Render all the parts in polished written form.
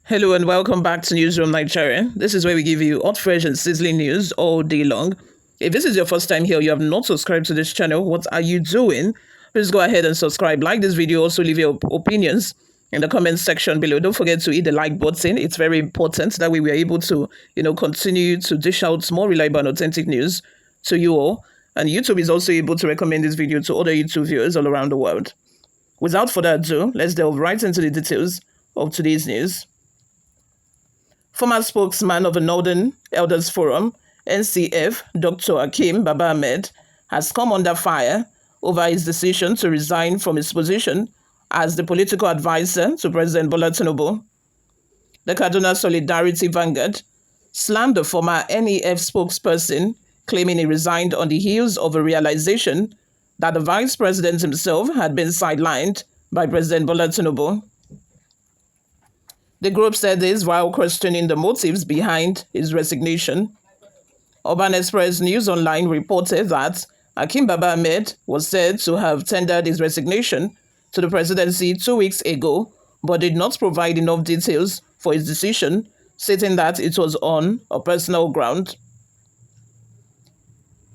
Hello and welcome back to Newsroom Nigeria. This is where we give you hot, fresh, and sizzling news all day long. If this is your first time here, you have not subscribed to this channel, what are you doing? Please go ahead and subscribe. Like this video, also leave your opinions in the comments section below. Don't forget to hit the like button. It's very important. That way we are able to, continue to dish out more reliable and authentic news to you all. And YouTube is also able to recommend this video to other YouTube viewers all around the world. Without further ado, let's delve right into the details of today's news. Former spokesman of the Northern Elders Forum, NCF, Dr. Hakeem Baba Ahmed, has come under fire over his decision to resign from his position as the political advisor to President Bola Tinubu. The Kaduna Solidarity Vanguard slammed the former NEF spokesperson, claiming he resigned on the heels of a realization that the vice president himself had been sidelined by President Bola Tinubu. The group said this while questioning the motives behind his resignation. Urban Express News Online reported that Hakeem Baba Ahmed was said to have tendered his resignation to the presidency 2 weeks ago, but did not provide enough details for his decision, stating that it was on a personal ground.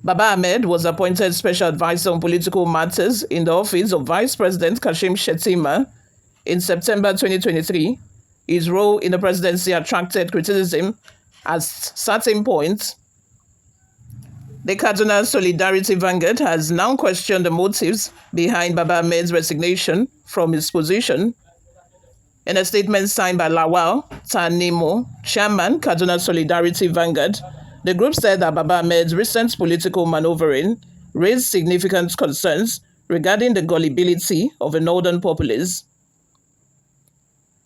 Baba Ahmed was appointed Special Advisor on Political Matters in the office of Vice President Kashim Shettima in September 2023. His role in the presidency attracted criticism at certain points. The Kaduna Solidarity Vanguard has now questioned the motives behind Baba Ahmed's resignation from his position. In a statement signed by Lawal Tanimo, Chairman, Kaduna Solidarity Vanguard, the group said that Baba Ahmed's recent political maneuvering raised significant concerns regarding the gullibility of the northern populace.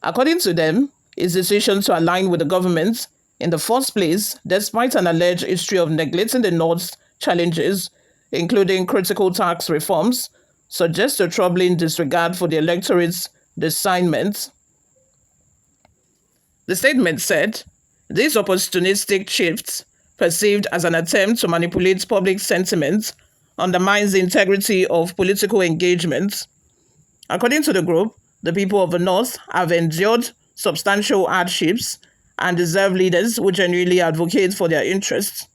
According to them, his decision to align with the government in the first place, despite an alleged history of neglecting the North's challenges, including critical tax reforms, suggests a troubling disregard for the electorate's assignment. The statement said, these opportunistic shifts, perceived as an attempt to manipulate public sentiment, undermines the integrity of political engagement. According to the group, the people of the North have endured substantial hardships and deserve leaders who genuinely advocate for their interests.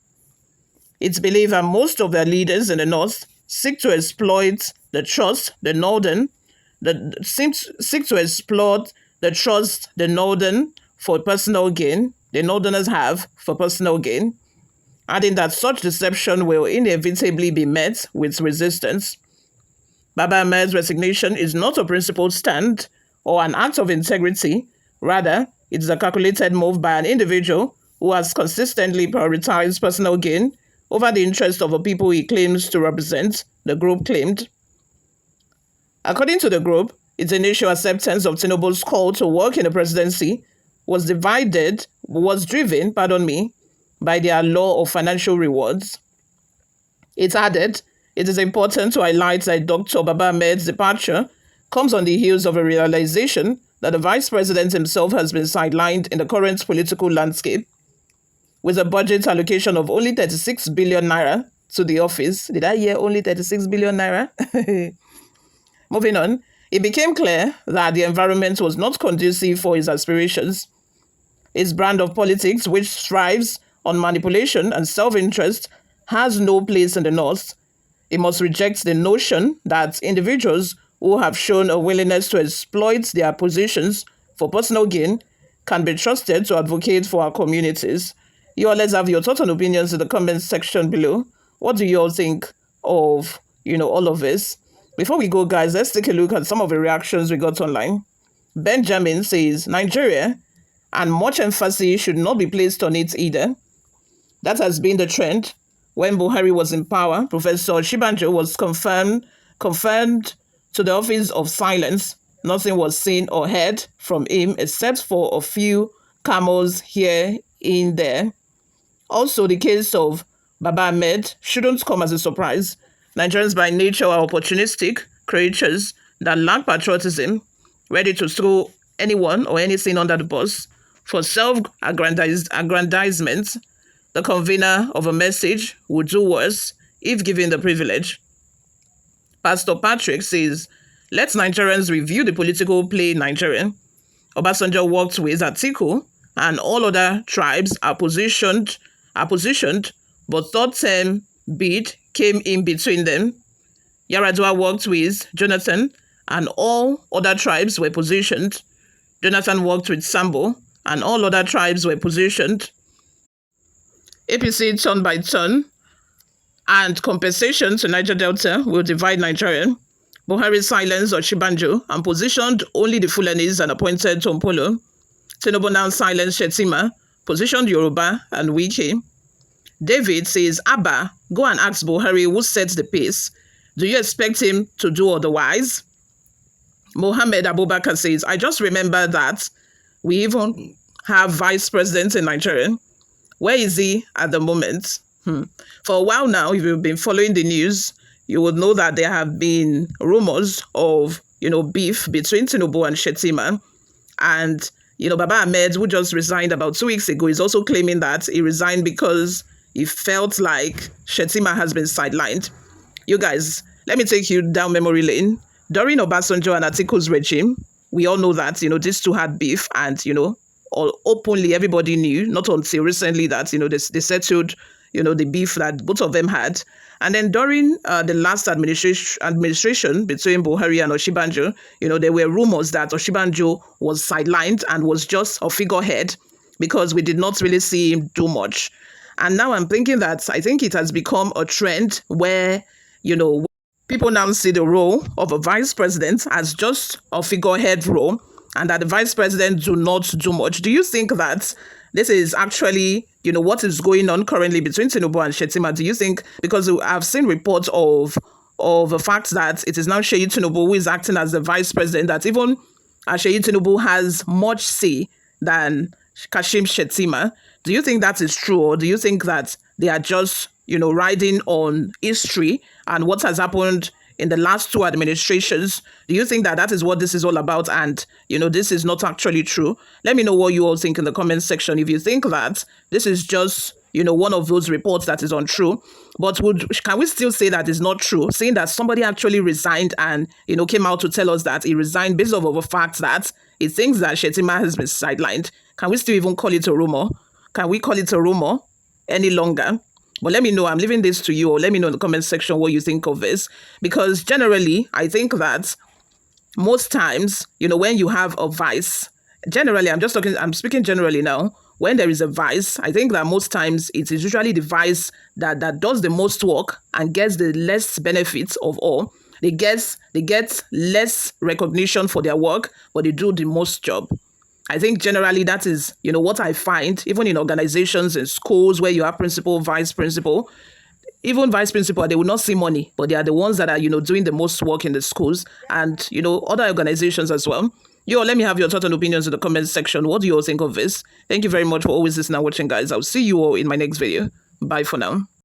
It's believed that most of their leaders in the North seek to exploit the trust the Northern for personal gain, the Northerners have for personal gain, adding that such deception will inevitably be met with resistance. Baba Ahmed's resignation is not a principled stand or an act of integrity. Rather, it is a calculated move by an individual who has consistently prioritized personal gain over the interests of the people he claims to represent, the group claimed. According to the group, its initial acceptance of Tinubu's call to work in the presidency was driven by their law of financial rewards. It added, it is important to highlight that Dr. Baba Ahmed's departure comes on the heels of a realization that the vice president himself has been sidelined in the current political landscape. With a budget allocation of only 36 billion naira to the office. Did I hear only 36 billion naira? Moving on, it became clear that the environment was not conducive for his aspirations. His brand of politics, which thrives on manipulation and self-interest, has no place in the North. It must reject the notion that individuals who have shown a willingness to exploit their positions for personal gain can be trusted to advocate for our communities. You all, let's have your thoughts and opinions in the comments section below. What do you all think of, all of this? Before we go, guys, let's take a look at some of the reactions we got online. Benjamin says, Nigeria, and much emphasis should not be placed on it either. That has been the trend. When Buhari was in power, Professor Shibanjo was confirmed to the office of silence. Nothing was seen or heard from him except for a few camels here in there. Also, the case of Baba Ahmed shouldn't come as a surprise. Nigerians by nature are opportunistic creatures that lack patriotism, ready to throw anyone or anything under the bus for self-aggrandizement. The convener of a message would do worse if given the privilege. Pastor Patrick says, let Nigerians review the political play in Nigeria. Obasanjo worked with Atiku, and all other tribes are positioned, but third term bid came in between them. Yaradua worked with Jonathan, and all other tribes were positioned. Jonathan worked with Sambo, and all other tribes were positioned. APC turn by turn, and compensation to Niger Delta will divide Nigeria. Buhari silenced Oshibanjo and positioned only the Fulanis and appointed Tompolo. Tinubu now silenced Shettima, positioned Yoruba and Wike. David says, Abba, go and ask Buhari who sets the pace. Do you expect him to do otherwise? Mohammed Abubakar says, I just remember that we even have vice president in Nigeria. Where is he at the moment? For a while now, if you've been following the news, you would know that there have been rumors of, beef between Tinubu and Shettima. And, Baba Ahmed, who just resigned about 2 weeks ago, is also claiming that he resigned because he felt like Shettima has been sidelined. You guys, let me take you down memory lane. During Obasanjo and Atiku's regime, we all know that, these two had beef and, all openly everybody knew, not until recently that, they settled, the beef that both of them had. And then during the last administration between Buhari and Oshibanjo, there were rumors that Oshibanjo was sidelined and was just a figurehead because we did not really see him do much. And now I'm thinking that I think it has become a trend where, people now see the role of a vice president as just a figurehead role and that the vice president do not do much. Do you think that this is actually, what is going on currently between Tinubu and Shettima? Do you think, because I've seen reports of the fact that it is now Sheyi Tinubu who is acting as the vice president, that even Sheyi Tinubu has much say than Kashim Shettima. Do you think that is true, or do you think that they are just, riding on history and what has happened in the last two administrations? Do you think that is what this is all about and, this is not actually true? Let me know what you all think in the comment section. If you think that this is just, one of those reports that is untrue, but can we still say that is not true, saying that somebody actually resigned and, came out to tell us that he resigned based off of the fact that he thinks that Shettima has been sidelined? Can we still even call it a rumor? Can we call it a rumor any longer? But let me know. I'm leaving this to you. Or let me know in the comment section what you think of this. Because generally, I think that most times, when you have a vice, generally, I'm speaking generally now. When there is a vice, I think that most times it is usually the vice that does the most work and gets the less benefits of all. They get less recognition for their work, but they do the most job. I think generally that is, what I find, even in organizations, in schools where you have principal, vice principal, even vice principal, they will not see money, but they are the ones that are, doing the most work in the schools and, other organizations as well. Let me have your thoughts and opinions in the comment section. What do you all think of this? Thank you very much for always listening and watching, guys. I'll see you all in my next video. Bye for now.